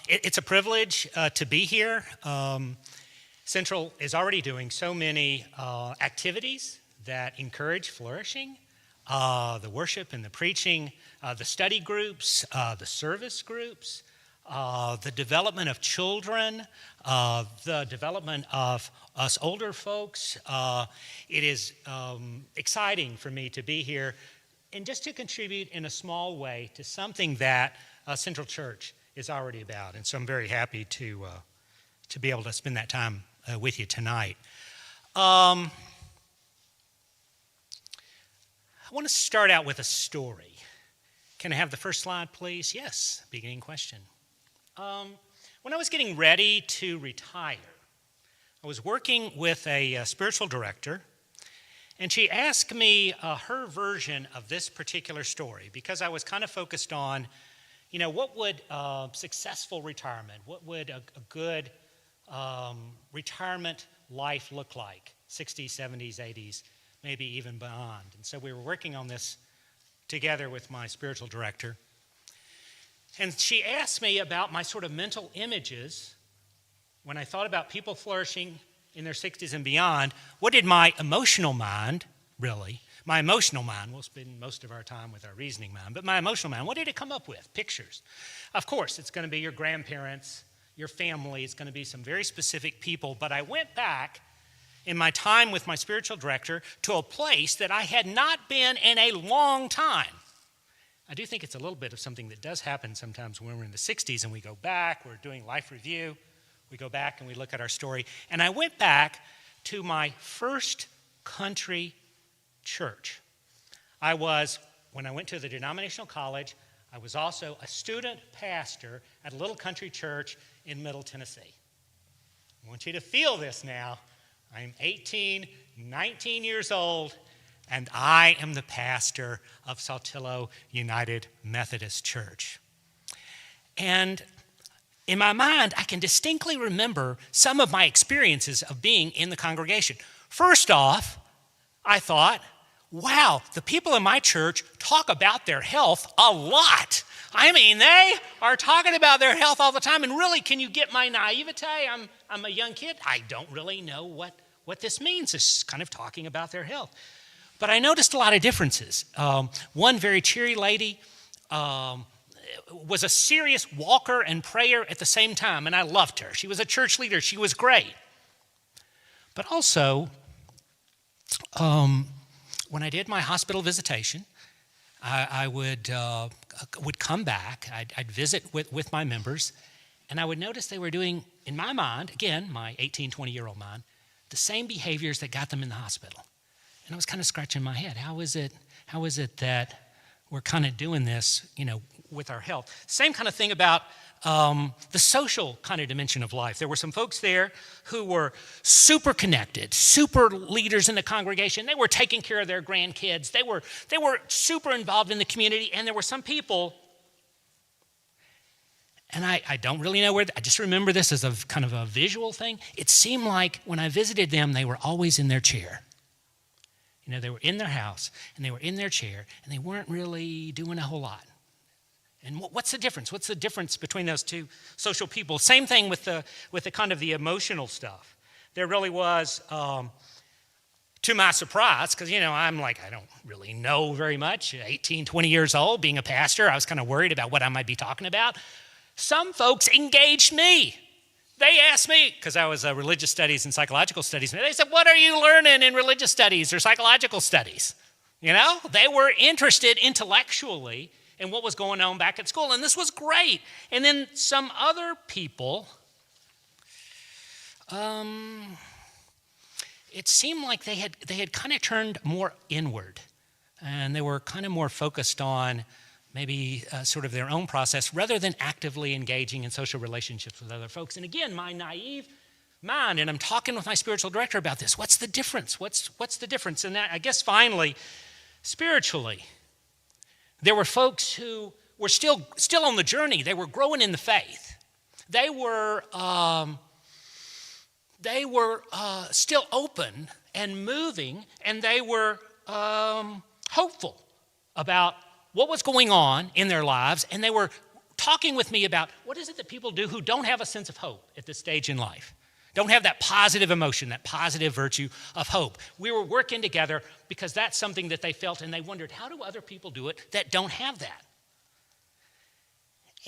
It's a privilege to be here. Central is already doing so many activities that encourage flourishing, the worship and the preaching, the study groups, the service groups, the development of children, the development of us older folks. It is exciting for me to be here and just to contribute in a small way to something that Central Church is already about. And so I'm very happy to be able to spend that time with you tonight. I want to start out with a story. Can I have the first slide, please? Yes, beginning question. When I was getting ready to retire, I was working with a spiritual director, and she asked me her version of this particular story because I was kind of focused on, what would successful retirement, what would a good retirement life look like, 60s, 70s, 80s, maybe even beyond. And so we were working on this together with my spiritual director. And she asked me about my sort of mental images when I thought about people flourishing in their 60s and beyond. What did my emotional mind, my emotional mind, we'll spend most of our time with our reasoning mind, but my emotional mind, what did it come up with? Pictures. Of course, it's going to be your grandparents, your family, it's going to be some very specific people, but I went back in my time with my spiritual director to a place that I had not been in a long time. I do think it's a little bit of something that does happen sometimes when we're in the 60s and we go back, we're doing life review, we go back and we look at our story. And I went back to my first country church. When I went to the denominational college, I was also a student pastor at a little country church in Middle Tennessee. I want you to feel this now. I'm 18, 19 years old, and I am the pastor of Saltillo United Methodist Church. And in my mind, I can distinctly remember some of my experiences of being in the congregation. First off, I thought, wow, the people in my church talk about their health a lot. I mean, they are talking about their health all the time, and really, can you get my naivete? I'm a young kid. I don't really know what this means. It's kind of talking about their health. But I noticed a lot of differences. One very cheery lady was a serious walker and prayer at the same time, and I loved her. She was a church leader. She was great. But also, when I did my hospital visitation, I would come back. I'd visit with my members, and I would notice they were doing, in my mind, again, my 18, 20-year-old mind, the same behaviors that got them in the hospital. And I was kind of scratching my head. How is it that we're kind of doing this, with our health? Same kind of thing about the social kind of dimension of life. There were some folks there who were super connected, super leaders in the congregation. They were taking care of their grandkids. They were super involved in the community. And there were some people, and I don't really know I just remember this as a kind of a visual thing. It seemed like when I visited them, they were always in their chair. They were in their house, and they were in their chair, and they weren't really doing a whole lot. And what's the difference? What's the difference between those two social people? Same thing with the kind of the emotional stuff. There really was, to my surprise, because, I'm like, I don't really know very much, 18, 20 years old, being a pastor, I was kind of worried about what I might be talking about. Some folks engaged me. They asked me, because I was religious studies and psychological studies, and they said, what are you learning in religious studies or psychological studies? They were interested intellectually in what was going on back at school, and this was great. And then some other people, it seemed like they had kind of turned more inward, and they were kind of more focused on maybe sort of their own process rather than actively engaging in social relationships with other folks. And again, my naive mind, and I'm talking with my spiritual director about this. What's the difference? What's the difference? And I guess finally, spiritually, there were folks who were still on the journey. They were growing in the faith. They were still open and moving, and they were hopeful about what was going on in their lives, and they were talking with me about what is it that people do who don't have a sense of hope at this stage in life, don't have that positive emotion, that positive virtue of hope. We were working together because that's something that they felt, and they wondered, how do other people do it that don't have that?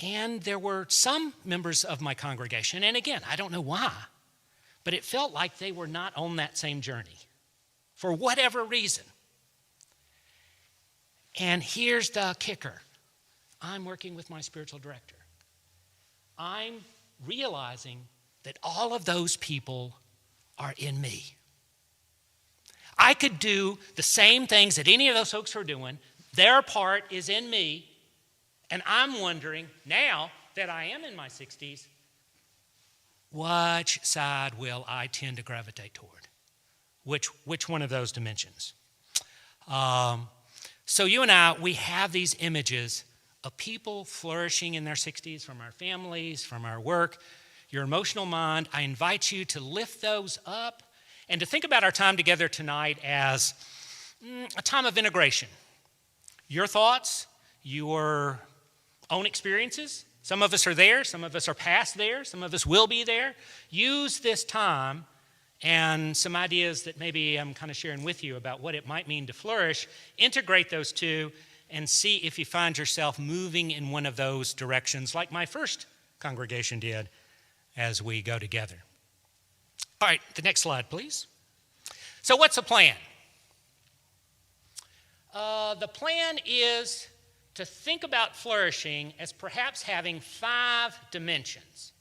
And there were some members of my congregation, and again, I don't know why, but it felt like they were not on that same journey for whatever reason. And here's the kicker. I'm working with my spiritual director. I'm realizing that all of those people are in me. I could do the same things that any of those folks are doing. Their part is in me. And I'm wondering, now that I am in my 60s, which side will I tend to gravitate toward? Which one of those dimensions? So you and I, we have these images of people flourishing in their 60s from our families, from our work, your emotional mind. I invite you to lift those up and to think about our time together tonight as a time of integration. Your thoughts, your own experiences. Some of us are there, some of us are past there, some of us will be there. Use this time and some ideas that maybe I'm kind of sharing with you about what it might mean to flourish. Integrate those two and see if you find yourself moving in one of those directions like my first congregation did as we go together. All right, the next slide, please. So what's the plan? The plan is to think about flourishing as perhaps having 5 dimensions.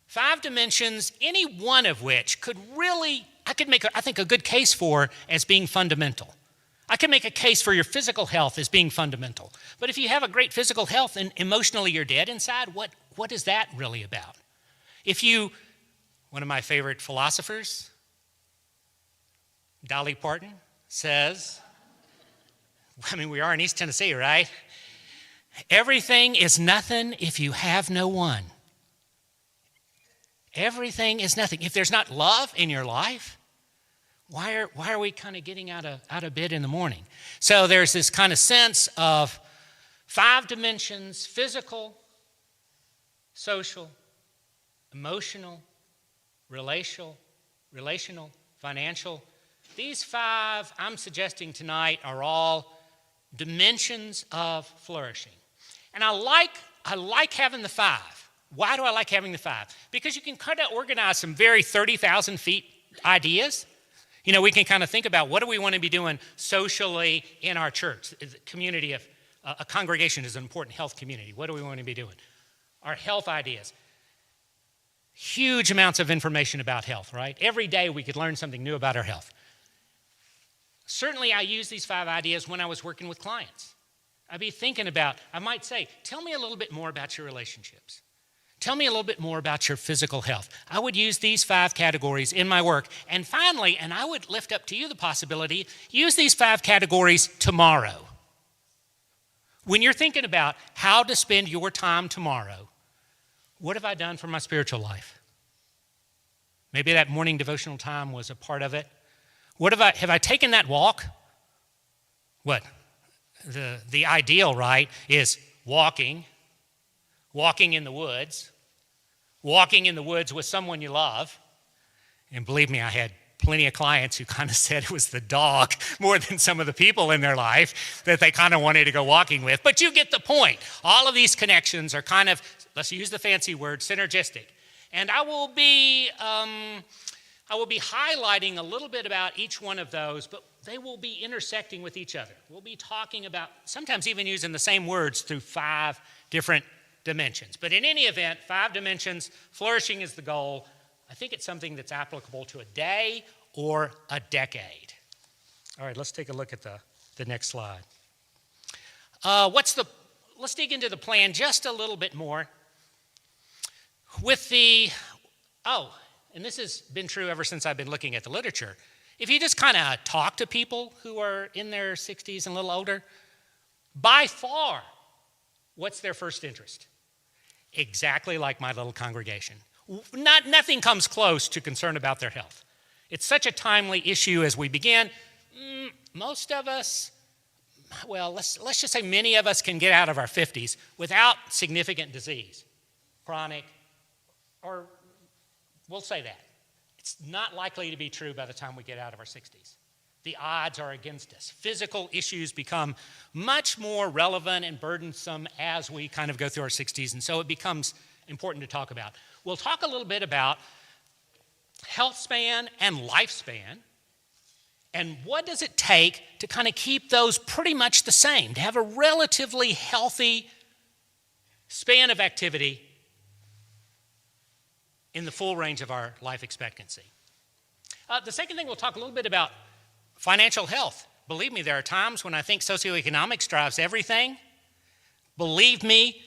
5 dimensions, any one of which could really, I could make, I think, a good case for as being fundamental. I can make a case for your physical health as being fundamental. But if you have a great physical health and emotionally you're dead inside, what is that really about? If you, one of my favorite philosophers, Dolly Parton, says, I mean, we are in East Tennessee, right? Everything is nothing if you have no one. Everything is nothing. If there's not love in your life, why are we kind of getting out of bed in the morning? So there's this kind of sense of 5 dimensions: physical, social, emotional, relational, financial. These 5, I'm suggesting tonight, are all dimensions of flourishing. And I like having the 5. Why do I like having the 5? Because you can kind of organize some very 30,000 feet ideas. You know, we can kind of think about what do we want to be doing socially in our church. The community of a congregation is an important health community. What do we want to be doing? Our health ideas. Huge amounts of information about health, right? Every day we could learn something new about our health. Certainly I use these 5 ideas when I was working with clients. I'd be thinking about, I might say, tell me a little bit more about your relationships. Tell me a little bit more about your physical health. I would use these 5 categories in my work. And finally, and I would lift up to you the possibility, use these 5 categories tomorrow. When you're thinking about how to spend your time tomorrow, what have I done for my spiritual life? Maybe that morning devotional time was a part of it. Have I taken that walk? What? The ideal, right, is walking in the woods with someone you love. And believe me, I had plenty of clients who kind of said it was the dog more than some of the people in their life that they kind of wanted to go walking with. But you get the point. All of these connections are kind of, let's use the fancy word, synergistic. And I will be highlighting a little bit about each one of those, but they will be intersecting with each other. We'll be talking about, sometimes even using the same words through 5 different dimensions. But in any event, 5 dimensions, flourishing is the goal. I think it's something that's applicable to a day or a decade. All right, let's take a look at the next slide. Let's dig into the plan just a little bit more. And this has been true ever since I've been looking at the literature. If you just kind of talk to people who are in their 60s and a little older, by far, what's their first interest? Exactly like my little congregation. Nothing comes close to concern about their health. It's such a timely issue as we begin. Most of us, well, let's just say many of us can get out of our 50s without significant disease, chronic, or we'll say that. It's not likely to be true by the time we get out of our 60s. The odds are against us. Physical issues become much more relevant and burdensome as we kind of go through our 60s, and so it becomes important to talk about. We'll talk a little bit about health span and lifespan, and what does it take to kind of keep those pretty much the same, to have a relatively healthy span of activity in the full range of our life expectancy. The second thing, we'll talk a little bit about financial health. Believe me, there are times when I think socioeconomics drives everything. Believe me,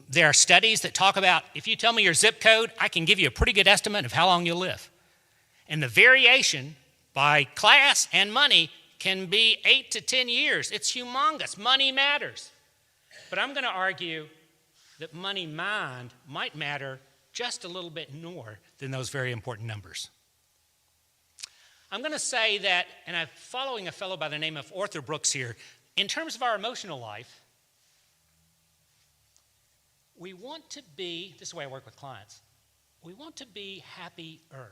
there are studies that talk about, if you tell me your zip code, I can give you a pretty good estimate of how long you'll live. And the variation by class and money can be 8 to 10 years. It's humongous. Money matters. But I'm going to argue that money mind might matter just a little bit more than those very important numbers. I'm going to say that, and I'm following a fellow by the name of Arthur Brooks here, in terms of our emotional life, we want to be, this is the way I work with clients, we want to be happier.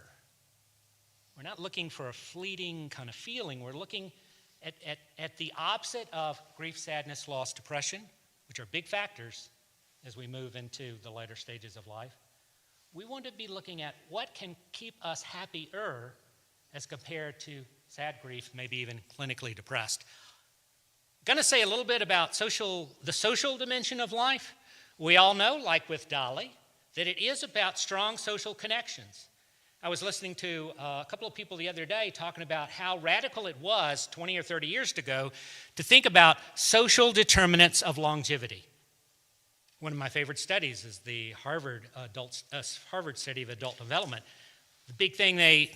We're not looking for a fleeting kind of feeling. We're looking at the opposite of grief, sadness, loss, depression, which are big factors as we move into the later stages of life. We want to be looking at what can keep us happier as compared to sad grief, maybe even clinically depressed. I'm going to say a little bit about the social dimension of life. We all know, like with Dolly, that it is about strong social connections. I was listening to a couple of people the other day talking about how radical it was 20 or 30 years ago to think about social determinants of longevity. One of my favorite studies is the Harvard study of adult development. The big thing they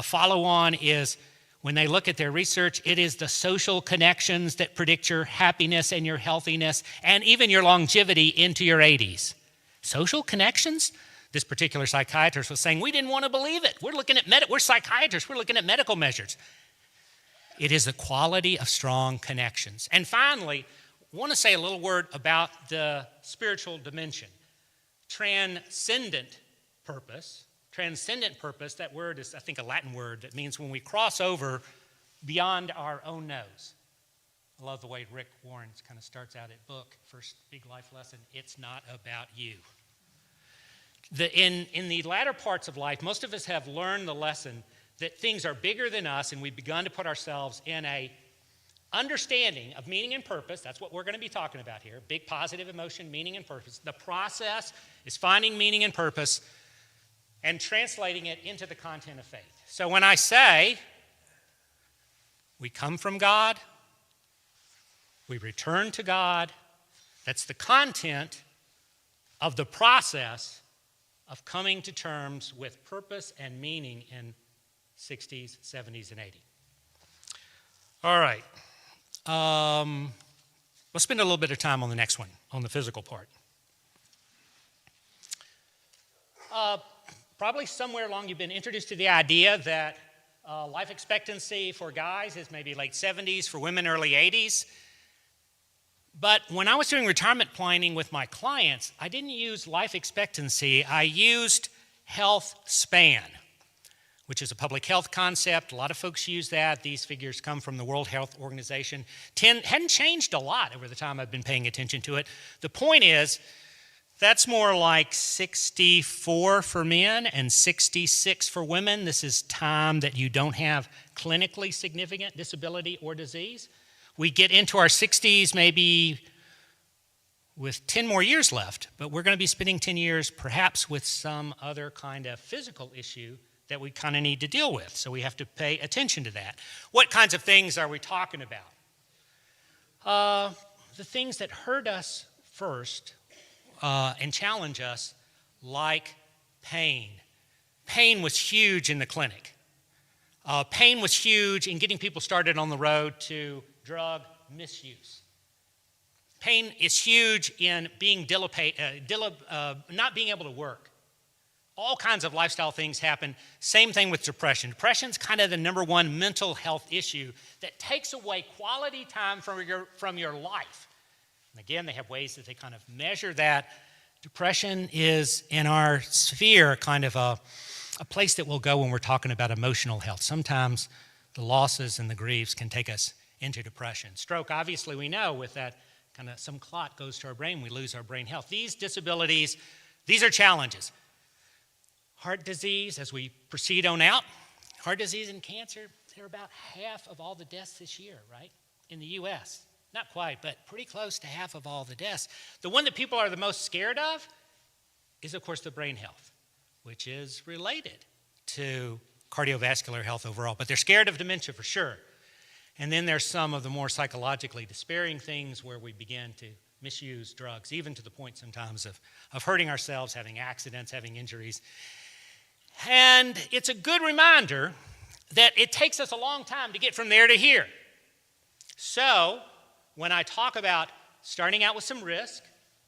follow on is when they look at their research, it is the social connections that predict your happiness and your healthiness and even your longevity into your 80s. Social connections? This particular psychiatrist was saying, we didn't want to believe it. We're psychiatrists, we're looking at medical measures. It is the quality of strong connections. And finally, I want to say a little word about the spiritual dimension. Transcendent purpose, that word is, I think, a Latin word that means when we cross over beyond our own nose. I love the way Rick Warren kind of starts out at book, first big life lesson, it's not about you. In the latter parts of life, most of us have learned the lesson that things are bigger than us, and we've begun to put ourselves in a understanding of meaning and purpose. That's what we're going to be talking about here. Big positive emotion, meaning and purpose. The process is finding meaning and purpose and translating it into the content of faith. So when I say we come from God, we return to God, that's the content of the process of coming to terms with purpose and meaning in 60s, 70s, and 80s. All right. Let's spend a little bit of time on the next one, on the physical part. Probably somewhere along you've been introduced to the idea that life expectancy for guys is maybe late 70s, for women early 80s. But when I was doing retirement planning with my clients, I didn't use life expectancy, I used health span, which is a public health concept. A lot of folks use that. These figures come from the World Health Organization. Hadn't changed a lot over the time I've been paying attention to it. The point is, that's more like 64 for men and 66 for women. This is time that you don't have clinically significant disability or disease. We get into our 60s maybe with 10 more years left, but we're going to be spending 10 years perhaps with some other kind of physical issue that we kind of need to deal with. So we have to pay attention to that. What kinds of things are we talking about? The things that hurt us first and challenge us, like pain. Pain was huge in the clinic. Pain was huge in getting people started on the road to drug misuse. Pain is huge in being not being able to work All kinds of lifestyle things happen. Same thing with depression. Depression's kind of the number one mental health issue that takes away quality time from your life. And again, they have ways that they kind of measure that. Depression is, in our sphere, kind of a place that we'll go when we're talking about emotional health. Sometimes the losses and the griefs can take us into depression. Stroke, obviously, we know with that kind of some clot goes to our brain, we lose our brain health. These disabilities, these are challenges. Heart disease, as we proceed on out, heart disease and cancer, they're about half of all the deaths this year, right, in the U.S. Not quite, but pretty close to half of all the deaths. The one that people are the most scared of is, of course, the brain health, which is related to cardiovascular health overall. But they're scared of dementia for sure. And then there's some of the more psychologically despairing things where we begin to misuse drugs, even to the point sometimes of hurting ourselves, having accidents, having injuries. And it's a good reminder that it takes us a long time to get from there to here. So when I talk about starting out with some risk,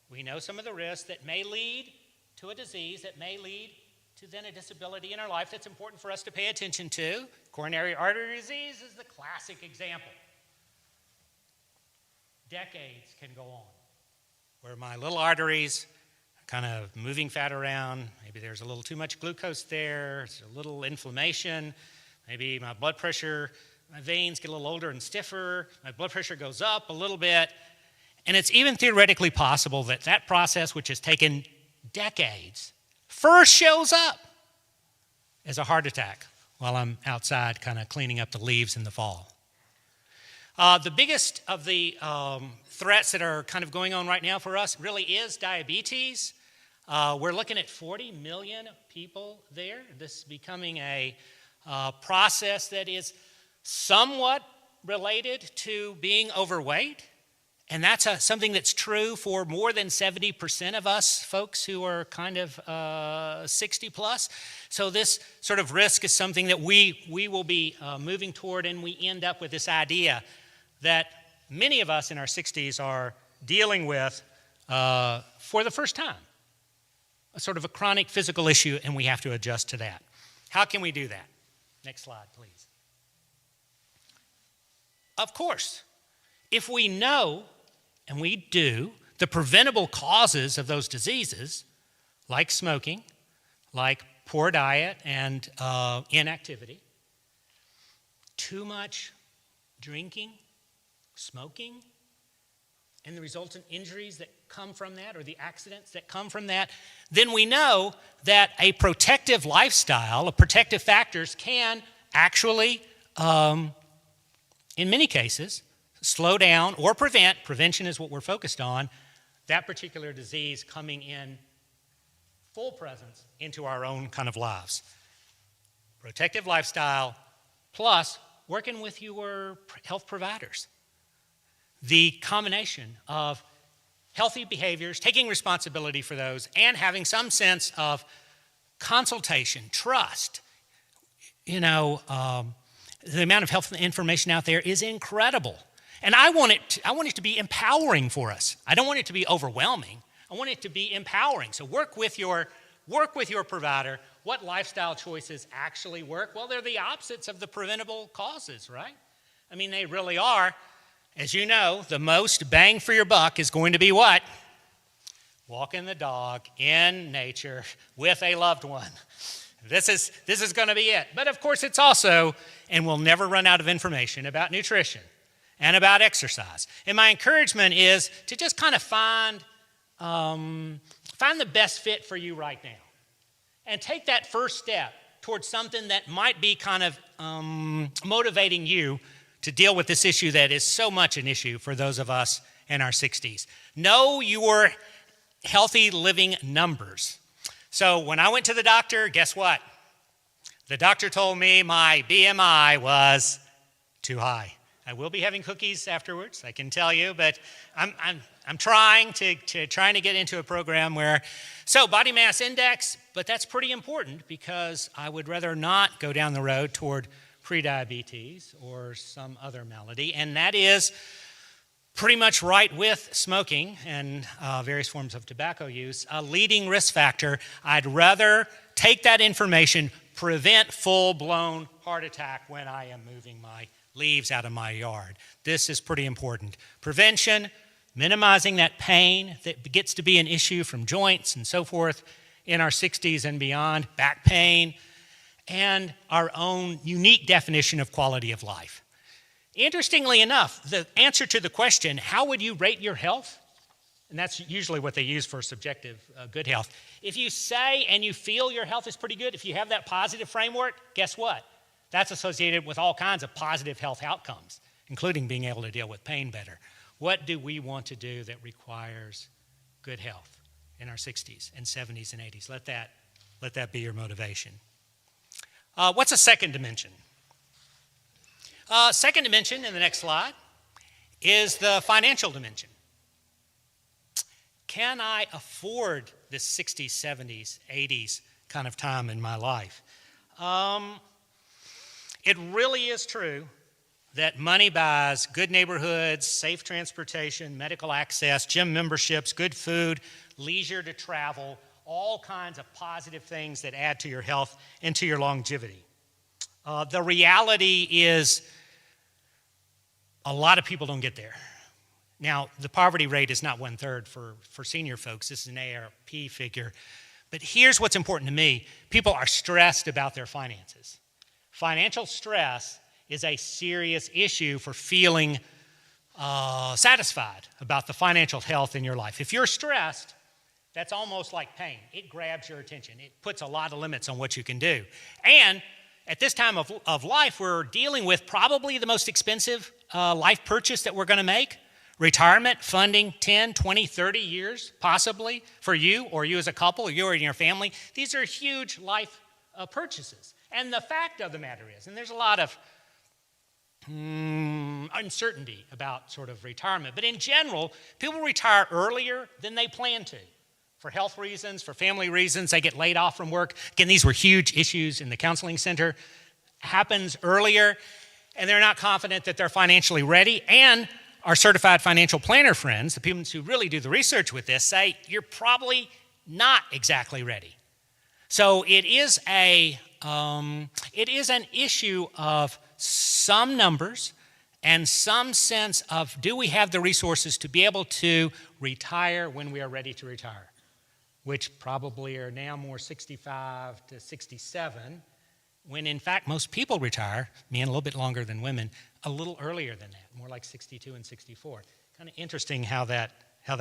we know some of the risks that may lead to a disease, that may lead to then a disability in our life that's important for us to pay attention to. Coronary artery disease is the classic example. Decades can go on where my little arteries are kind of moving fat around. Maybe there's a little too much glucose there. There's a little inflammation. Maybe my blood pressure, my veins get a little older and stiffer. My blood pressure goes up a little bit. And it's even theoretically possible that that process, which has taken decades, first shows up as a heart attack while I'm outside kind of cleaning up the leaves in the fall. The biggest of the threats that are kind of going on right now for us really is diabetes. We're looking at 40 million people there. This is becoming a process that is somewhat related to being overweight. And that's something that's true for more than 70% of us folks who are kind of 60 plus. So this sort of risk is something that we will be moving toward, and we end up with this idea that many of us in our 60s are dealing with for the first time, a sort of a chronic physical issue, and we have to adjust to that. How can we do that? Next slide, please. Of course, if we know, and we do, the preventable causes of those diseases, like smoking, like poor diet and inactivity, too much drinking, smoking, and the resultant injuries that come from that or the accidents that come from that, then we know that a protective lifestyle, protective factors can actually, in many cases, slow down or prevent, prevention is what we're focused on, that particular disease coming in full presence into our own kind of lives. Protective lifestyle plus working with your health providers. The combination of healthy behaviors, taking responsibility for those, and having some sense of consultation, trust. You know, the amount of health information out there is incredible. And I want it to be empowering for us. I don't want it to be overwhelming. I want it to be empowering. So work with your provider. What lifestyle choices actually work? Well, they're the opposites of the preventable causes, right? I mean, they really are. As you know, the most bang for your buck is going to be what? Walking the dog in nature with a loved one. This is going to be it. But of course, it's also, and we'll never run out of information about nutrition and about exercise. And my encouragement is to just kind of find the best fit for you right now. And take that first step towards something that might be kind of motivating you to deal with this issue that is so much an issue for those of us in our 60s. Know your healthy living numbers. So when I went to the doctor, guess what? The doctor told me my BMI was too high. I will be having cookies afterwards, I can tell you, but I'm trying to get into a program where, so body mass index, but that's pretty important because I would rather not go down the road toward prediabetes or some other malady, and that is pretty much right with smoking and various forms of tobacco use, a leading risk factor. I'd rather take that information, prevent full-blown heart attack when I am moving my leaves out of my yard. This is pretty important. Prevention, minimizing that pain that gets to be an issue from joints and so forth in our 60s and beyond, back pain, and our own unique definition of quality of life. Interestingly enough, the answer to the question, how would you rate your health? And that's usually what they use for subjective good health. If you say and you feel your health is pretty good, if you have that positive framework, guess what? That's associated with all kinds of positive health outcomes, including being able to deal with pain better. What do we want to do that requires good health in our 60s and 70s and 80s? Let that be your motivation. What's a second dimension? Second dimension in the next slide is the financial dimension. Can I afford this 60s, 70s, 80s kind of time in my life? It really is true that money buys good neighborhoods, safe transportation, medical access, gym memberships, good food, leisure to travel, all kinds of positive things that add to your health and to your longevity. The reality is a lot of people don't get there. Now, the poverty rate is not 1/3 for senior folks. This is an AARP figure. But here's what's important to me. People are stressed about their finances. Financial stress is a serious issue for feeling satisfied about the financial health in your life. If you're stressed, that's almost like pain. It grabs your attention. It puts a lot of limits on what you can do. And at this time of life, we're dealing with probably the most expensive life purchase that we're going to make. Retirement, funding, 10, 20, 30 years, possibly, for you or you as a couple or you and your family. These are huge life purchases. And the fact of the matter is, and there's a lot of uncertainty about sort of retirement, but in general, people retire earlier than they plan to. For health reasons, for family reasons, they get laid off from work. Again, these were huge issues in the counseling center. Happens earlier, and they're not confident that they're financially ready. And our certified financial planner friends, the people who really do the research with this, say you're probably not exactly ready. So it is an issue of some numbers and some sense of, do we have the resources to be able to retire when we are ready to retire, which probably are now more 65 to 67, when in fact most people retire, men a little bit longer than women, a little earlier than that, more like 62 and 64. Kind of interesting how that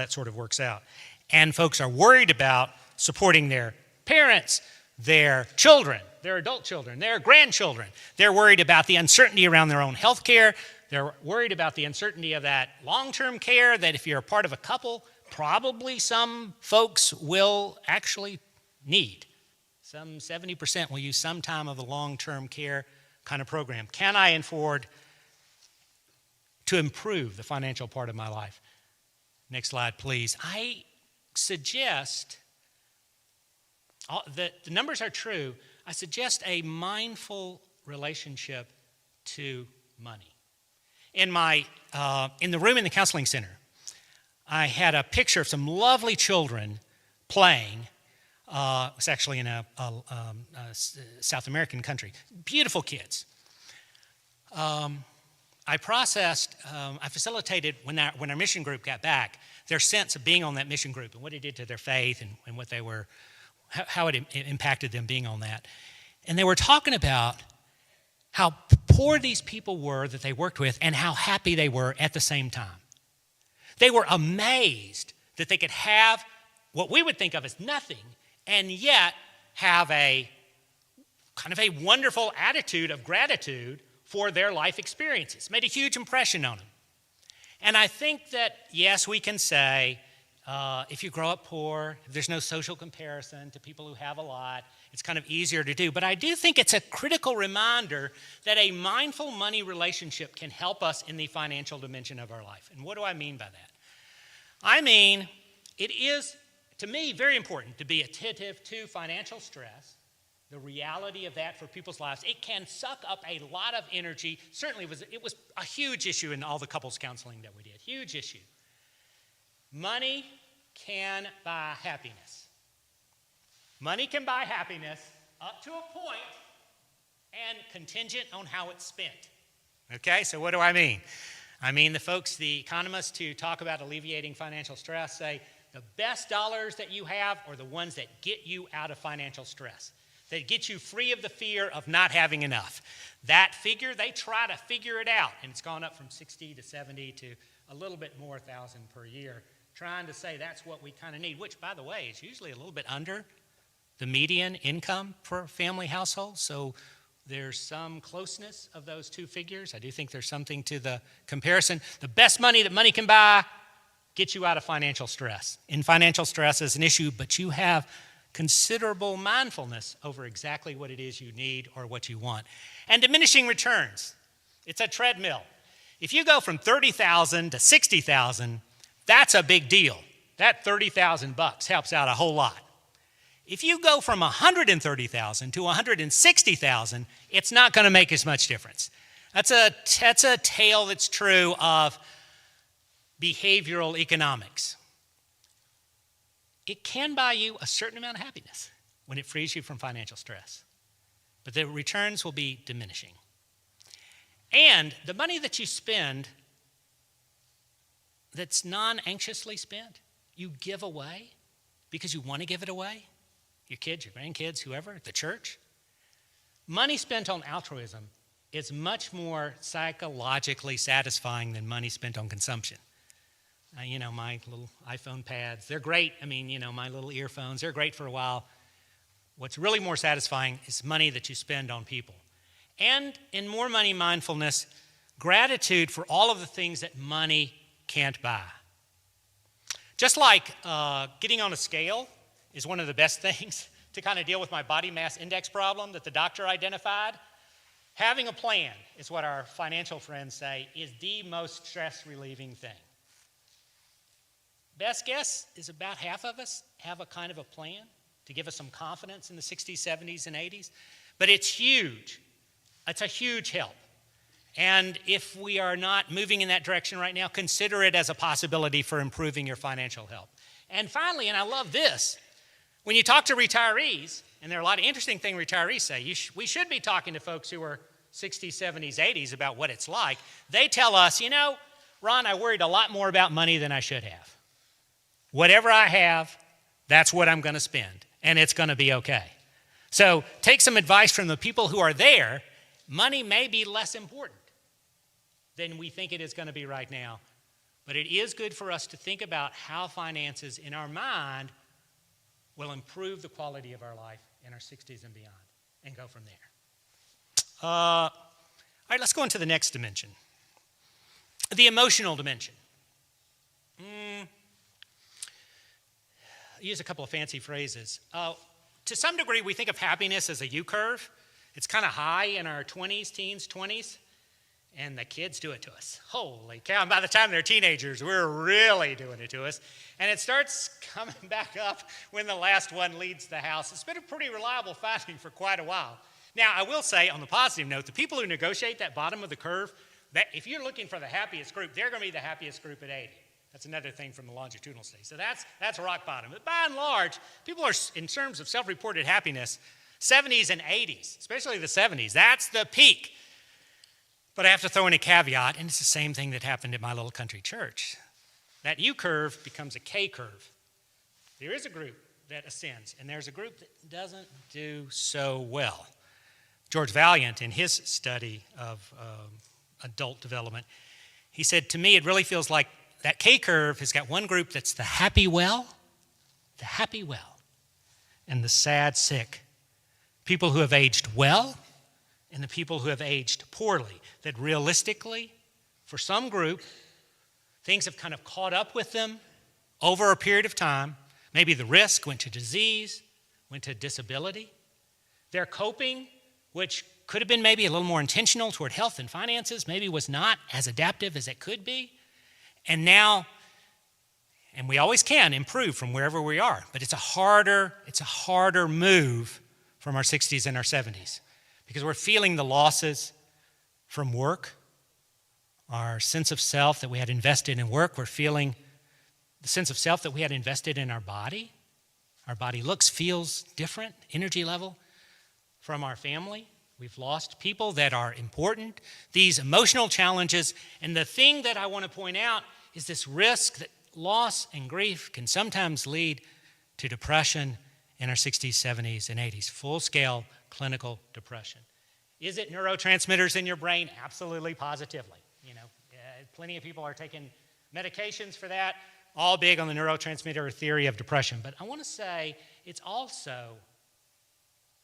sort of works out. And folks are worried about supporting their parents, their children, their adult children, their grandchildren. They're worried about the uncertainty around their own health care. They're worried about the uncertainty of that long-term care, that if you're a part of a couple, probably some folks will actually need. Some 70% will use some time of a long-term care kind of program. Can I afford to improve the financial part of my life? Next slide, please. I suggest that the numbers are true. I suggest a mindful relationship to money. In the room in the counseling center, I had a picture of some lovely children playing. It was actually in a South American country. Beautiful kids. I facilitated when our mission group got back, their sense of being on that mission group and what it did to their faith and what they were, how it impacted them being on that. And they were talking about how poor these people were that they worked with and how happy they were at the same time. They were amazed that they could have what we would think of as nothing and yet have a kind of a wonderful attitude of gratitude for their life experiences. Made a huge impression on them. And I think that, yes, we can say, if you grow up poor, if there's no social comparison to people who have a lot, it's kind of easier to do. But I do think it's a critical reminder that a mindful money relationship can help us in the financial dimension of our life. And what do I mean by that? I mean, it is, to me, very important to be attentive to financial stress, the reality of that for people's lives. It can suck up a lot of energy. Certainly, it was a huge issue in all the couples counseling that we did. Huge issue. Money can buy happiness. Money can buy happiness up to a point and contingent on how it's spent. Okay, so what do I mean? I mean the economists who talk about alleviating financial stress say the best dollars that you have are the ones that get you out of financial stress, that get you free of the fear of not having enough. That figure, they try to figure it out, and it's gone up from 60 to 70 to a little bit more thousand per year, trying to say that's what we kind of need, which, by the way, is usually a little bit under the median income per family household. So there's some closeness of those two figures. I do think there's something to the comparison. The best money that money can buy gets you out of financial stress. And financial stress is an issue, but you have considerable mindfulness over exactly what it is you need or what you want. And diminishing returns. It's a treadmill. If you go from $30,000 to $60,000, that's a big deal. That $30,000 helps out a whole lot. If you go from $130,000 to $160,000, it's not going to make as much difference. That's a tale that's true of behavioral economics. It can buy you a certain amount of happiness when it frees you from financial stress, but the returns will be diminishing. And the money that you spend that's non-anxiously spent, you give away because you want to give it away. Your kids, your grandkids, whoever, the church. Money spent on altruism is much more psychologically satisfying than money spent on consumption. My little iPhone pads, they're great. My little earphones, they're great for a while. What's really more satisfying is money that you spend on people. And in more money mindfulness, gratitude for all of the things that money can't buy. Just like getting on a scale is one of the best things to kind of deal with my body mass index problem that the doctor identified. Having a plan is what our financial friends say is the most stress-relieving thing. Best guess is about half of us have a kind of a plan to give us some confidence in the 60s, 70s, and 80s. But it's huge. It's a huge help. And if we are not moving in that direction right now, consider it as a possibility for improving your financial health. And finally, and I love this, when you talk to retirees, and there are a lot of interesting things retirees say, we should be talking to folks who are 60s, 70s, 80s about what it's like. They tell us, Ron, I worried a lot more about money than I should have. Whatever I have, that's what I'm going to spend, and it's going to be okay. So take some advice from the people who are there. Money may be less important than we think it is going to be right now, but it is good for us to think about how finances in our mind will improve the quality of our life in our 60s and beyond, and go from there. All right, let's go into the next dimension, the emotional dimension. Use a couple of fancy phrases. To some degree, we think of happiness as a U-curve. It's kind of high in our 20s, teens, 20s, and the kids do it to us. Holy cow, and by the time they're teenagers, we're really doing it to us. And it starts coming back up when the last one leaves the house. It's been a pretty reliable finding for quite a while. Now, I will say, on the positive note, the people who negotiate that bottom of the curve, that if you're looking for the happiest group, they're going to be the happiest group at 80. That's another thing from the longitudinal study. So that's rock bottom. But by and large, people are, in terms of self-reported happiness, 70s and 80s, especially the 70s. That's the peak. But I have to throw in a caveat, and it's the same thing that happened at my little country church. That U-curve becomes a K-curve. There is a group that ascends, and there's a group that doesn't do so well. George Valiant, in his study of adult development, he said, to me, it really feels like that K-curve has got one group that's the happy well, and the sad sick. People who have aged well and the people who have aged poorly. That realistically, for some group, things have kind of caught up with them over a period of time. Maybe the risk went to disease, went to disability. Their coping, which could have been maybe a little more intentional toward health and finances, maybe was not as adaptive as it could be. And now, and we always can improve from wherever we are, but it's a harder move from our 60s and our 70s because we're feeling the losses from work, our sense of self that we had invested in work. We're feeling the sense of self that we had invested in our body. Our body looks, feels different, energy level from our family. We've lost people that are important, these emotional challenges. And the thing that I want to point out is this risk that loss and grief can sometimes lead to depression in our 60s, 70s, and 80s, full-scale clinical depression. Is it neurotransmitters in your brain? Absolutely, positively. Plenty of people are taking medications for that, all big on the neurotransmitter theory of depression. But I want to say it's also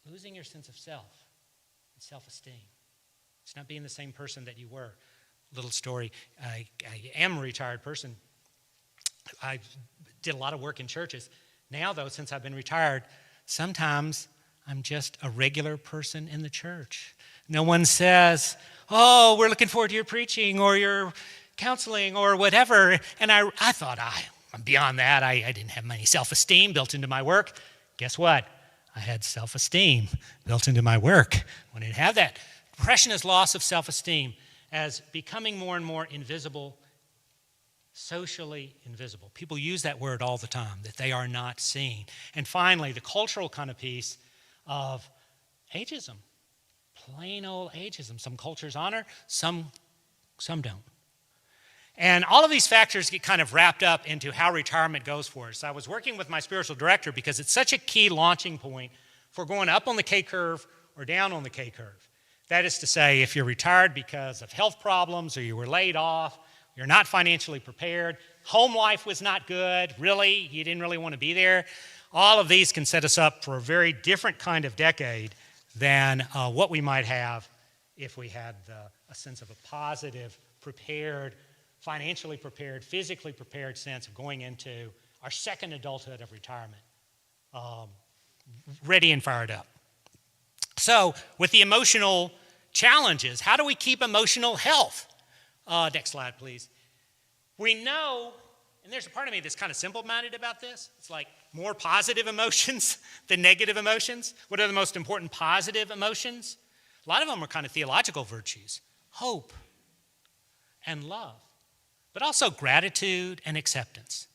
losing your sense of self and self-esteem. It's not being the same person that you were. Little story, I am a retired person. I did a lot of work in churches. Now, though, since I've been retired, sometimes I'm just a regular person in the church. No one says, oh, we're looking forward to your preaching or your counseling or whatever. And I thought, I'm beyond that. I didn't have any self-esteem built into my work. Guess what? I had self-esteem built into my work. I didn't have that. Depression is loss of self-esteem as becoming more and more invisible, socially invisible. People use that word all the time, that they are not seen. And finally, the cultural kind of piece of ageism. Plain old ageism. Some cultures honor, some don't. And all of these factors get kind of wrapped up into how retirement goes for us. I was working with my spiritual director because it's such a key launching point for going up on the K-curve or down on the K-curve. That is to say, if you're retired because of health problems or you were laid off, you're not financially prepared, home life was not good, really, you didn't really want to be there, all of these can set us up for a very different kind of decade than what we might have if we had a sense of a positive, prepared, financially prepared, physically prepared sense of going into our second adulthood of retirement, ready and fired up. So with the emotional challenges, how do we keep emotional health? Next slide, please. We know, and there's a part of me that's kind of simple-minded about this. It's like more positive emotions than negative emotions. What are the most important positive emotions? A lot of them are kind of theological virtues. Hope and love, but also gratitude and acceptance.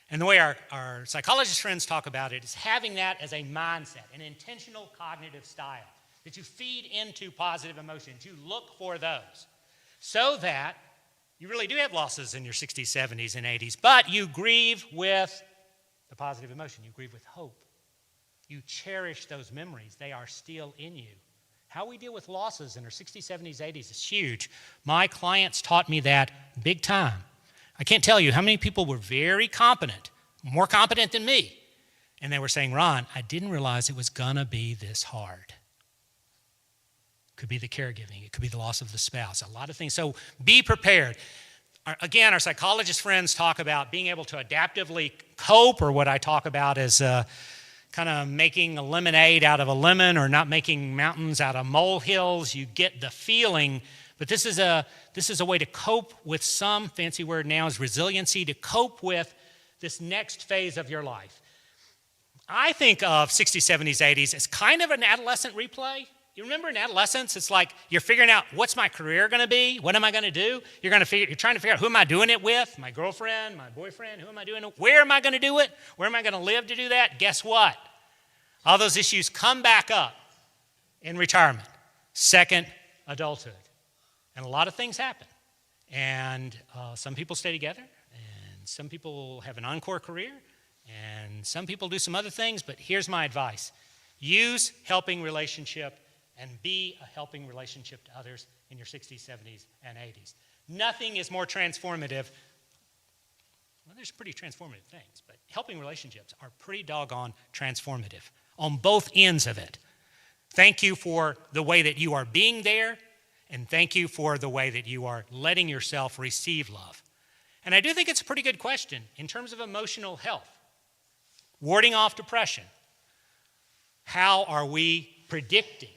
And the way our psychologist friends talk about it is having that as a mindset, an intentional cognitive style, that you feed into positive emotions. You look for those so that you really do have losses in your 60s, 70s, and 80s, but you grieve with the positive emotion. You grieve with hope. You cherish those memories. They are still in you. How we deal with losses in our 60s, 70s, 80s is huge. My clients taught me that big time. I can't tell you how many people were very competent, more competent than me, and they were saying, Ron, I didn't realize it was going to be this hard. Could be the caregiving. It could be the loss of the spouse. A lot of things. So be prepared. Again, our psychologist friends talk about being able to adaptively cope, or what I talk about is kind of making a lemonade out of a lemon or not making mountains out of molehills. You get the feeling, but this is a way to cope with some, fancy word now is resiliency, to cope with this next phase of your life. I think of 60s, 70s, 80s as kind of an adolescent replay. You remember in adolescence, it's like you're figuring out, what's my career going to be? What am I going to do? You're trying to figure out, who am I doing it with? My girlfriend, my boyfriend, who am I doing it? Where am I going to do it? Where am I going to live to do that? Guess what? All those issues come back up in retirement, second adulthood. And a lot of things happen. And some people stay together, and some people have an encore career, and some people do some other things, but here's my advice. Use helping relationship and be a helping relationship to others in your 60s, 70s, and 80s. Nothing is more transformative. Well, there's pretty transformative things, but helping relationships are pretty doggone transformative on both ends of it. Thank you for the way that you are being there, and thank you for the way that you are letting yourself receive love. And I do think it's a pretty good question in terms of emotional health. Warding off depression. How are we predicting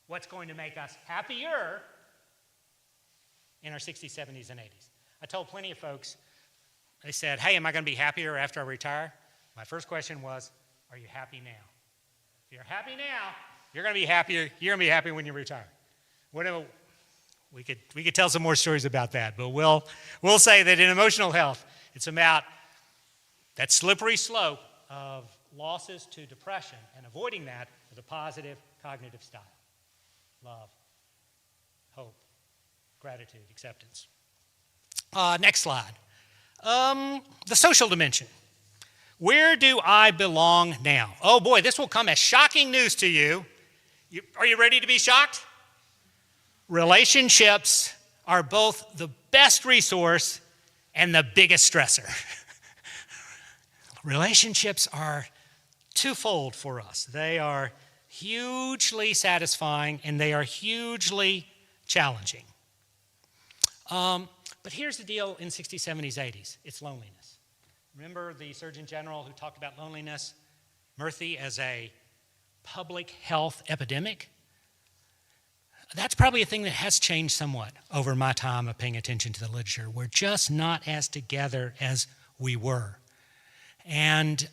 what's going to make us happier in our 60s, 70s, and 80s? I told plenty of folks, they said, hey, am I going to be happier after I retire? My first question was, are you happy now? If you're happy now, you're going to be happier. You're going to be happy when you retire. We could tell some more stories about that, but we'll say that in emotional health, it's about that slippery slope of losses to depression and avoiding that with a positive cognitive style. Love, hope, gratitude, acceptance. Next slide. The social dimension. Where do I belong now? Oh boy, this will come as shocking news to you. Are you ready to be shocked? Relationships are both the best resource and the biggest stressor. Relationships are twofold for us. They are hugely satisfying and they are hugely challenging. But here's the deal in 60s, 70s, 80s. It's loneliness. Remember the Surgeon General who talked about loneliness, Murphy, as a public health epidemic? That's probably a thing that has changed somewhat over my time of paying attention to the literature. We're just not as together as we were. And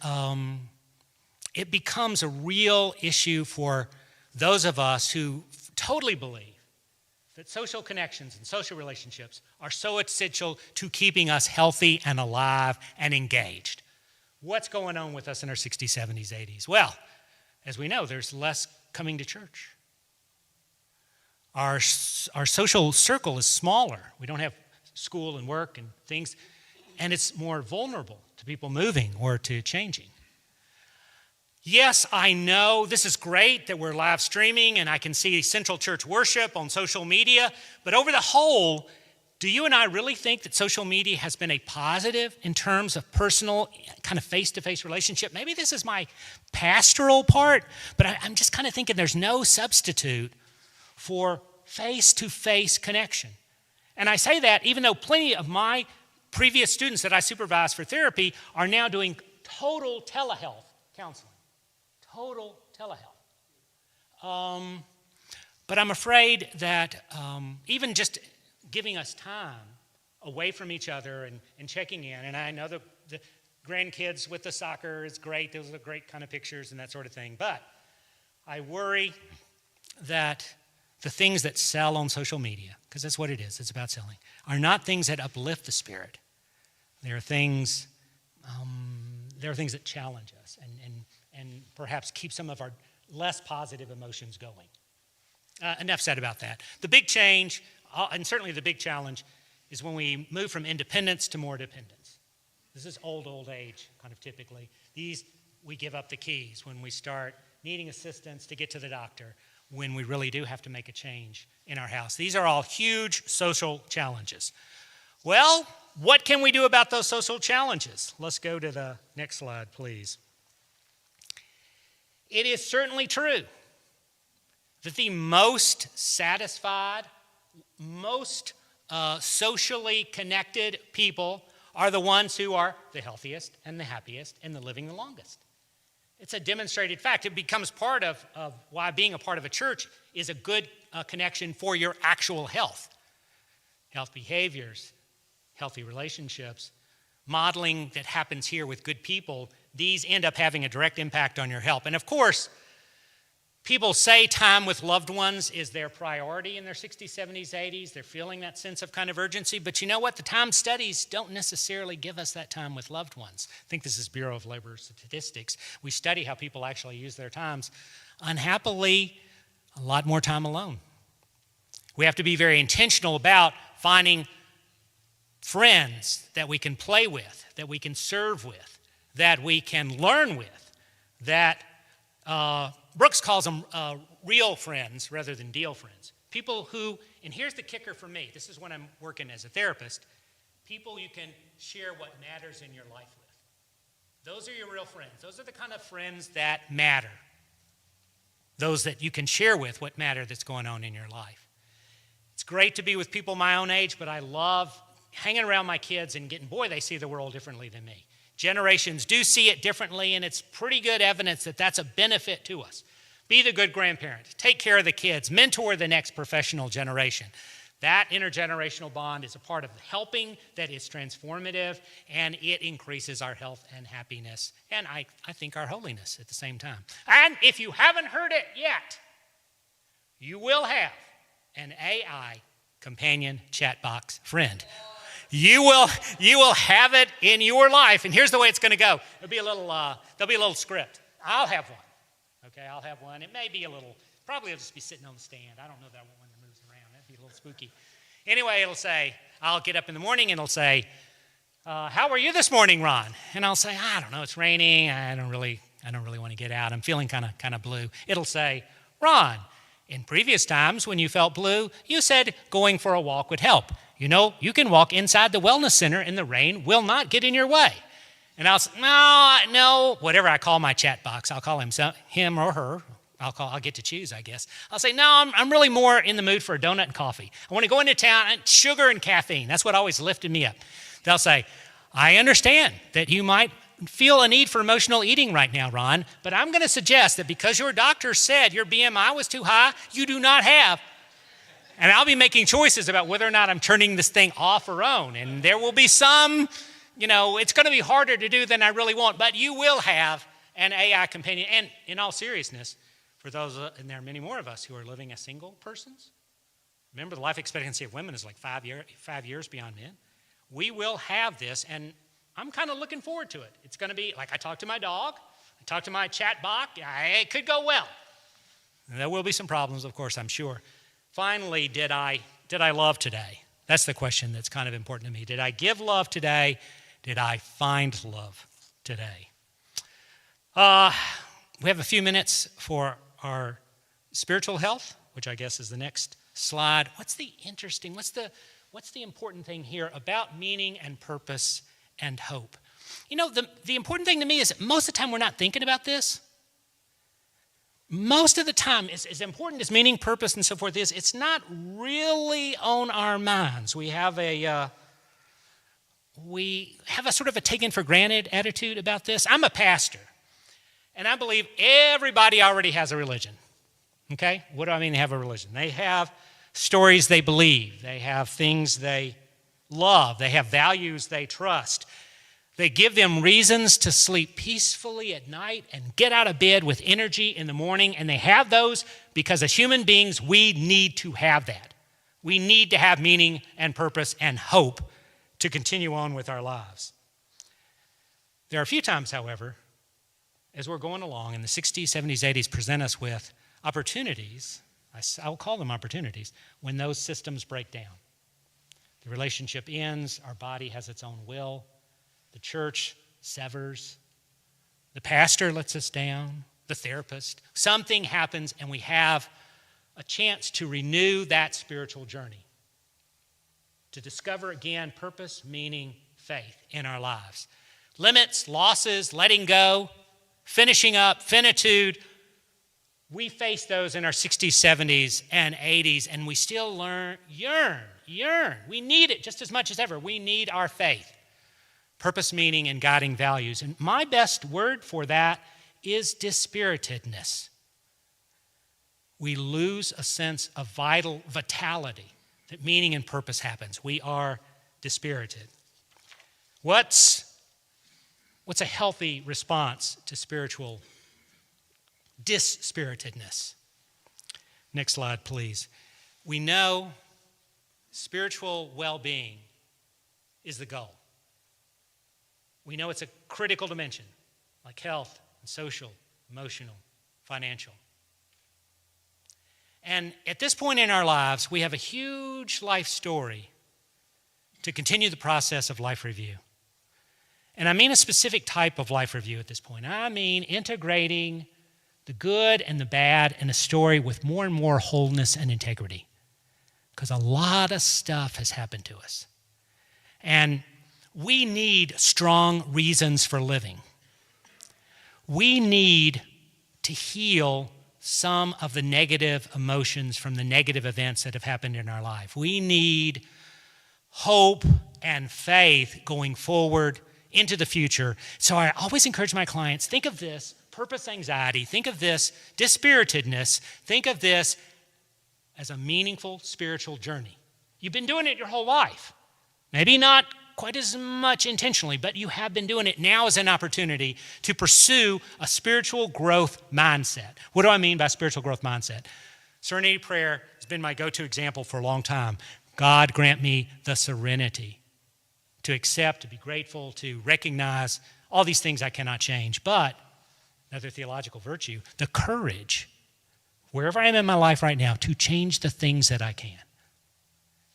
it becomes a real issue for those of us who totally believe that social connections and social relationships are so essential to keeping us healthy and alive and engaged. What's going on with us in our 60s, 70s, 80s? Well, as we know, there's less coming to church. Our social circle is smaller. We don't have school and work and things, and it's more vulnerable to people moving or to changing. Yes, I know this is great that we're live streaming and I can see Central Church worship on social media, but over the whole, do you and I really think that social media has been a positive in terms of personal, kind of face-to-face relationship? Maybe this is my pastoral part, but I'm just kind of thinking there's no substitute for face-to-face connection. And I say that even though plenty of my previous students that I supervise for therapy are now doing total telehealth counseling. Total telehealth. But I'm afraid that even just giving us time away from each other and checking in, and I know the grandkids with the soccer is great. Those are great kind of pictures and that sort of thing. But I worry that the things that sell on social media, because that's what it is, it's about selling, are not things that uplift the spirit. There are things that challenge us and perhaps keep some of our less positive emotions going. Enough said about that. The big change, and certainly the big challenge, is when we move from independence to more dependence. This is old age, kind of typically. We give up the keys when we start needing assistance to get to the doctor, when we really do have to make a change in our house. These are all huge social challenges. Well, what can we do about those social challenges? Let's go to the next slide, please. It is certainly true that the most satisfied, most socially connected people are the ones who are the healthiest and the happiest and the living the longest. It's a demonstrated fact. It becomes part of why being a part of a church is a good connection for your actual health. Health behaviors, healthy relationships, modeling that happens here with good people, these end up having a direct impact on your health. And of course, people say time with loved ones is their priority in their 60s, 70s, 80s. They're feeling that sense of kind of urgency. But you know what? The time studies don't necessarily give us that time with loved ones. I think this is Bureau of Labor Statistics. We study how people actually use their times. Unhappily, a lot more time alone. We have to be very intentional about finding friends that we can play with, that we can serve with, that we can learn with, that Brooks calls them real friends rather than deal friends. People who, and here's the kicker for me, this is when I'm working as a therapist, people you can share what matters in your life with. Those are your real friends. Those are the kind of friends that matter. Those that you can share with what matter that's going on in your life. It's great to be with people my own age, but I love hanging around my kids and getting, boy, they see the world differently than me. Generations do see it differently, and it's pretty good evidence that that's a benefit to us. Be the good grandparent. Take care of the kids. Mentor the next professional generation. That intergenerational bond is a part of helping that is transformative, and it increases our health and happiness, and I think our holiness at the same time. And if you haven't heard it yet, you will have an AI companion chat box friend. You will have it in your life. And here's the way it's going to go. There'll be a little script. I'll have one. Okay, I'll have one. It may be probably it'll just be sitting on the stand. I don't know that I want one that moves around. That'd be a little spooky. Anyway, it'll say, I'll get up in the morning and it'll say, how are you this morning, Ron? And I'll say, I don't know, it's raining. I don't really want to get out. I'm feeling kind of blue. It'll say, Ron, in previous times when you felt blue, you said going for a walk would help. You know, you can walk inside the wellness center and the rain will not get in your way. And I'll say, no, whatever I call my chat box, I'll call him or her. I'll get to choose, I guess. I'll say, no, I'm really more in the mood for a donut and coffee. I want to go into town and sugar and caffeine. That's what always lifted me up. They'll say, I understand that you might feel a need for emotional eating right now, Ron, but I'm going to suggest that because your doctor said your BMI was too high, you do not have. And I'll be making choices about whether or not I'm turning this thing off or on. And there will be some, it's going to be harder to do than I really want, but you will have an AI companion. And in all seriousness, for those, and there are many more of us who are living as single persons, remember the life expectancy of women is like 5 years beyond men. We will have this, and I'm kind of looking forward to it. It's going to be like I talk to my dog, I talk to my chat box. It could go well. And there will be some problems, of course, I'm sure. Finally, did I love today? That's the question that's kind of important to me. Did I give love today? Did I find love today? We have a few minutes for our spiritual health, which I guess is the next slide. What's the important thing here about meaning and purpose and hope? The important thing to me is that most of the time we're not thinking about this. Most of the time, as important as meaning, purpose, and so forth is, it's not really on our minds. We have a sort of a taken for granted attitude about this. I'm a pastor, and I believe everybody already has a religion. Okay? What do I mean they have a religion? They have stories they believe. They have things they love. They have values they trust. They give them reasons to sleep peacefully at night and get out of bed with energy in the morning. And they have those because as human beings, we need to have that. We need to have meaning and purpose and hope to continue on with our lives. There are a few times, however, as we're going along, and the 60s, 70s, 80s present us with opportunities, I'll call them opportunities, when those systems break down. The relationship ends, our body has its own will, the church severs, the pastor lets us down, the therapist. Something happens and we have a chance to renew that spiritual journey, to discover again purpose, meaning, faith in our lives. Limits, losses, letting go, finishing up, finitude. We face those in our 60s, 70s, and 80s, and we still yearn. We need it just as much as ever. We need our faith, purpose, meaning, and guiding values. And my best word for that is dispiritedness. We lose a sense of vitality, that meaning and purpose happens. We are dispirited. What's a healthy response to spiritual dispiritedness? Next slide, please. We know spiritual well-being is the goal. We know it's a critical dimension, like health, and social, emotional, financial. And at this point in our lives, we have a huge life story to continue the process of life review. And I mean a specific type of life review at this point. I mean integrating the good and the bad in a story with more and more wholeness and integrity. Because a lot of stuff has happened to us. And we need strong reasons for living. We need to heal some of the negative emotions from the negative events that have happened in our life. We need hope and faith going forward into the future. So I always encourage my clients, think of this purpose anxiety, think of this dispiritedness, think of this as a meaningful spiritual journey. You've been doing it your whole life. Maybe not quite as much intentionally, but you have been doing it. Now is an opportunity to pursue a spiritual growth mindset. What do I mean by spiritual growth mindset? Serenity prayer has been my go-to example for a long time. God grant me the serenity to accept, to be grateful, to recognize all these things I cannot change. But another theological virtue, the courage, wherever I am in my life right now, to change the things that I can.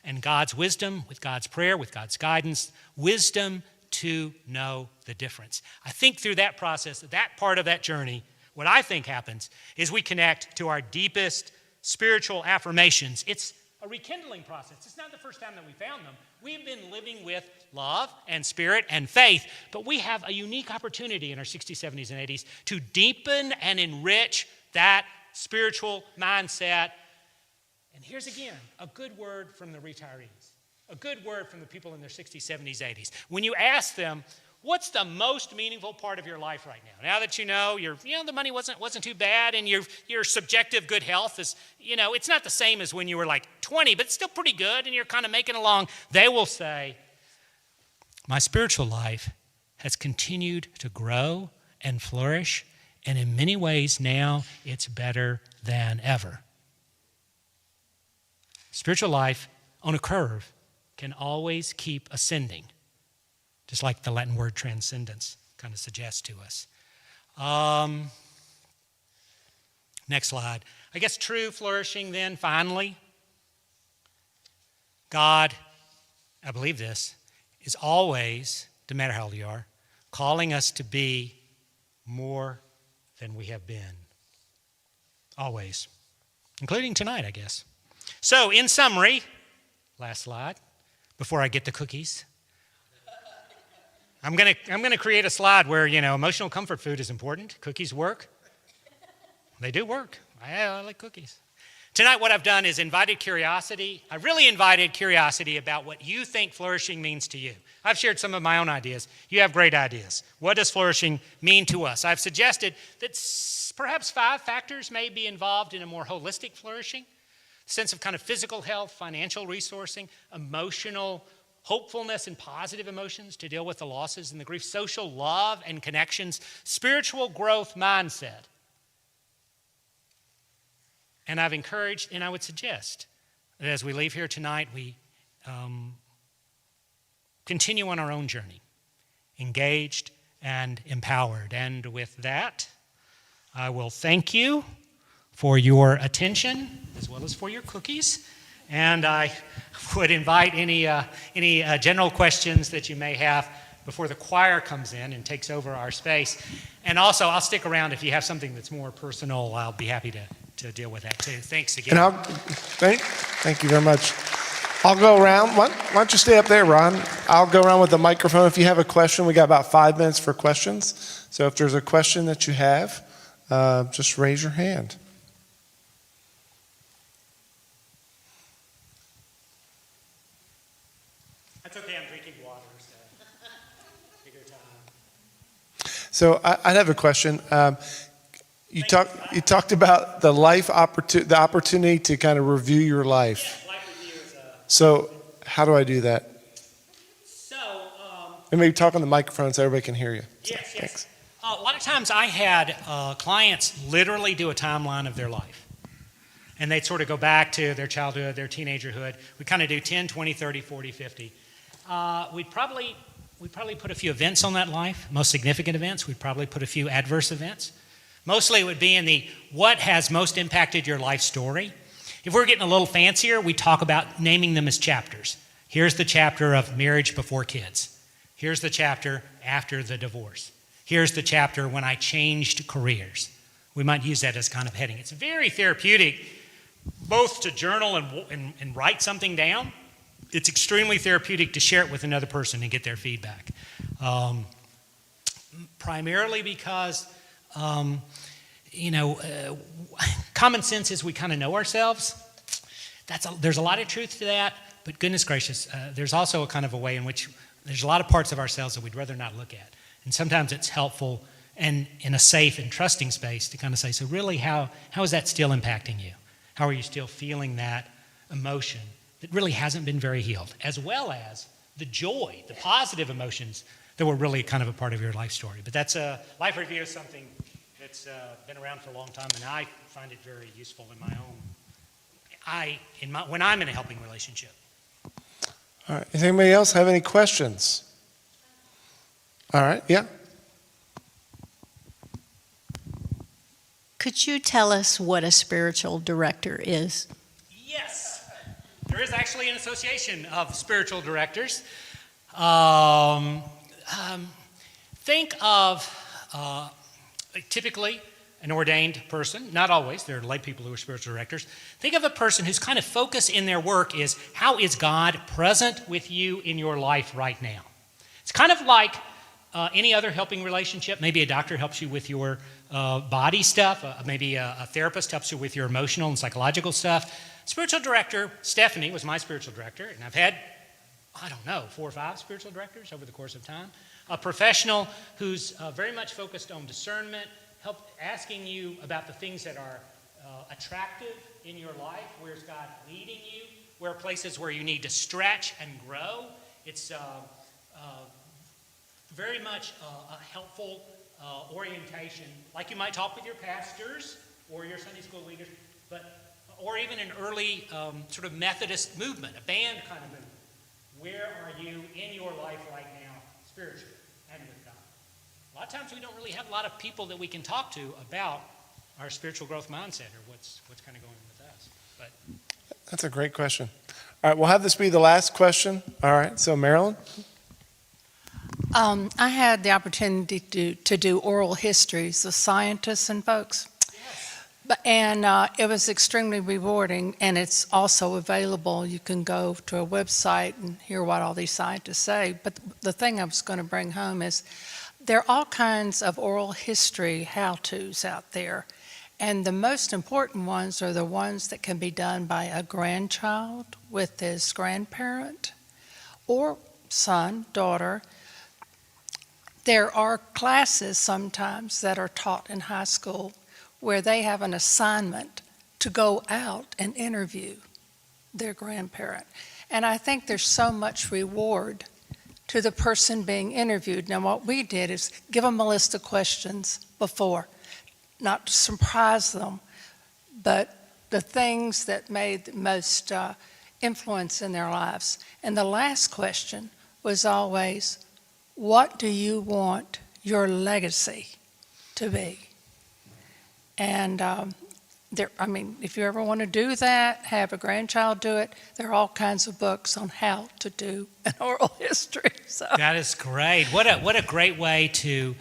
And God's wisdom, with God's prayer, with God's guidance, wisdom to know the difference. I think through that process, that part of that journey, what I think happens is we connect to our deepest spiritual affirmations. It's a rekindling process. It's not the first time that we found them. We've been living with love and spirit and faith, but we have a unique opportunity in our 60s, 70s, and 80s to deepen and enrich that spiritual mindset. And here's again a good word from the retirees, a good word from the people in their 60s, 70s, 80s. When you ask them, what's the most meaningful part of your life right now? Now that you know the money wasn't too bad, and your subjective good health is, it's not the same as when you were like 20, but it's still pretty good, and you're kind of making along. They will say, my spiritual life has continued to grow and flourish, and in many ways now it's better than ever. Spiritual life on a curve can always keep ascending, just like the Latin word transcendence kind of suggests to us. Next slide. I guess true flourishing then, finally. God, I believe this, is always, no matter how old you are, calling us to be more than we have been. Always. Including tonight, I guess. So, in summary, last slide, before I get the cookies. I'm gonna create a slide where, emotional comfort food is important. Cookies work. They do work. I like cookies. Tonight, what I've done is invited curiosity. I really invited curiosity about what you think flourishing means to you. I've shared some of my own ideas. You have great ideas. What does flourishing mean to us? I've suggested that perhaps 5 factors may be involved in a more holistic flourishing. Sense of kind of physical health, financial resourcing, emotional hopefulness and positive emotions to deal with the losses and the grief, social love and connections, spiritual growth mindset. And I've encouraged, and I would suggest that as we leave here tonight, we continue on our own journey, engaged and empowered. And with that, I will thank you for your attention as well as for your cookies. And I would invite any general questions that you may have before the choir comes in and takes over our space. And also, I'll stick around if you have something that's more personal. I'll be happy to deal with that too. Thanks again. And thank you very much. I'll go around. Why don't you stay up there, Ron? I'll go around with the microphone. If you have a question, we got about 5 minutes for questions. So if there's a question that you have, just raise your hand. That's okay, I'm drinking water, so take your time. So I'd have a question. You talked about the the opportunity to kind of review your life. Yes, life review is So how do I do that? So, And maybe talk on the microphone so everybody can hear you. So, yes. Thanks. A lot of times I had clients literally do a timeline of their life. And they'd sort of go back to their childhood, their teenagerhood. We kind of do 10, 20, 30, 40, 50. We'd probably put a few events on that life, most significant events. We'd probably put a few adverse events. Mostly it would be in the what has most impacted your life story. If we're getting a little fancier, we talk about naming them as chapters. Here's the chapter of marriage before kids. Here's the chapter after the divorce. Here's the chapter when I changed careers. We might use that as kind of heading. It's very therapeutic, both to journal and write something down. It's extremely therapeutic to share it with another person and get their feedback. Primarily because, common sense is we kind of know ourselves. There's a lot of truth to that, but goodness gracious, there's also a kind of a way in which there's a lot of parts of ourselves that we'd rather not look at. And sometimes it's helpful and in a safe and trusting space to kind of say, so really how is that still impacting you? How are you still feeling that emotion that really hasn't been very healed, as well as the joy, the positive emotions that were really kind of a part of your life story. But that's a life review is something that's been around for a long time, and I find it very useful in my own, when I'm in a helping relationship. All right. Does anybody else have any questions? All right. Yeah. Could you tell us what a spiritual director is? Yes, there is actually an association of spiritual directors. Think of typically an ordained person, not always, there are lay people who are spiritual directors. Think of a person whose kind of focus in their work is how is God present with you in your life right now? It's kind of like any other helping relationship. Maybe a doctor helps you with your body stuff, maybe a therapist helps you with your emotional and psychological stuff. Spiritual director, Stephanie was my spiritual director, and I've had, 4 or 5 spiritual directors over the course of time. A professional who's very much focused on discernment, asking you about the things that are attractive in your life. Where's God leading you? Where are places where you need to stretch and grow? It's very much a helpful orientation, like you might talk with your pastors or your Sunday school leaders, or even an early sort of Methodist movement, a band kind of movement. Where are you in your life right now, spiritually and with God? A lot of times we don't really have a lot of people that we can talk to about our spiritual growth mindset or what's kind of going on with us. But That's a great question. All right, we'll have this be the last question. All right, so Marilyn? I had the opportunity to do oral histories with scientists and folks. And it was extremely rewarding, and it's also available. You can go to a website and hear what all these scientists say. But the thing I was going to bring home is there are all kinds of oral history how-tos out there. And the most important ones are the ones that can be done by a grandchild with his grandparent or son, daughter. There are classes sometimes that are taught in high school where they have an assignment to go out and interview their grandparent. And I think there's so much reward to the person being interviewed. Now, what we did is give them a list of questions before, not to surprise them, but the things that made the most influence in their lives. And the last question was always, what do you want your legacy to be? And if you ever want to do that, have a grandchild do it, there are all kinds of books on how to do an oral history. So. that is great. What a great way to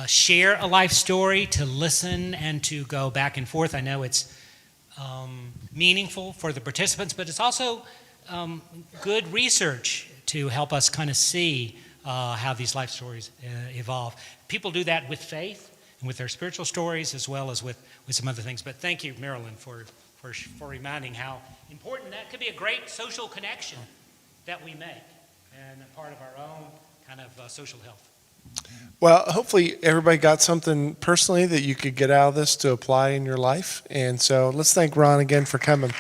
share a life story, to listen and to go back and forth. I know it's meaningful for the participants, but it's also good research to help us kind of see how these life stories evolve. People do that with faith and with their spiritual stories as well as with some other things. But thank you, Marilyn, for reminding how important that could be a great social connection that we make and a part of our own kind of social health. Well, hopefully everybody got something personally that you could get out of this to apply in your life. And so let's thank Ron again for coming.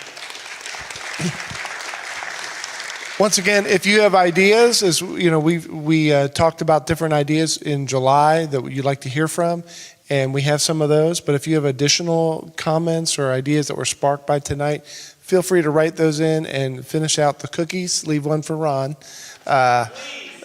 Once again, if you have ideas, as you know, we talked about different ideas in July that you'd like to hear from, and we have some of those. But if you have additional comments or ideas that were sparked by tonight, feel free to write those in and finish out the cookies. Leave one for Ron. All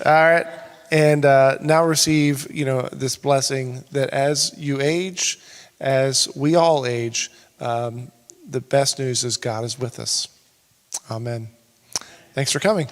right, and now receive this blessing that as you age, as we all age, the best news is God is with us. Amen. Thanks for coming.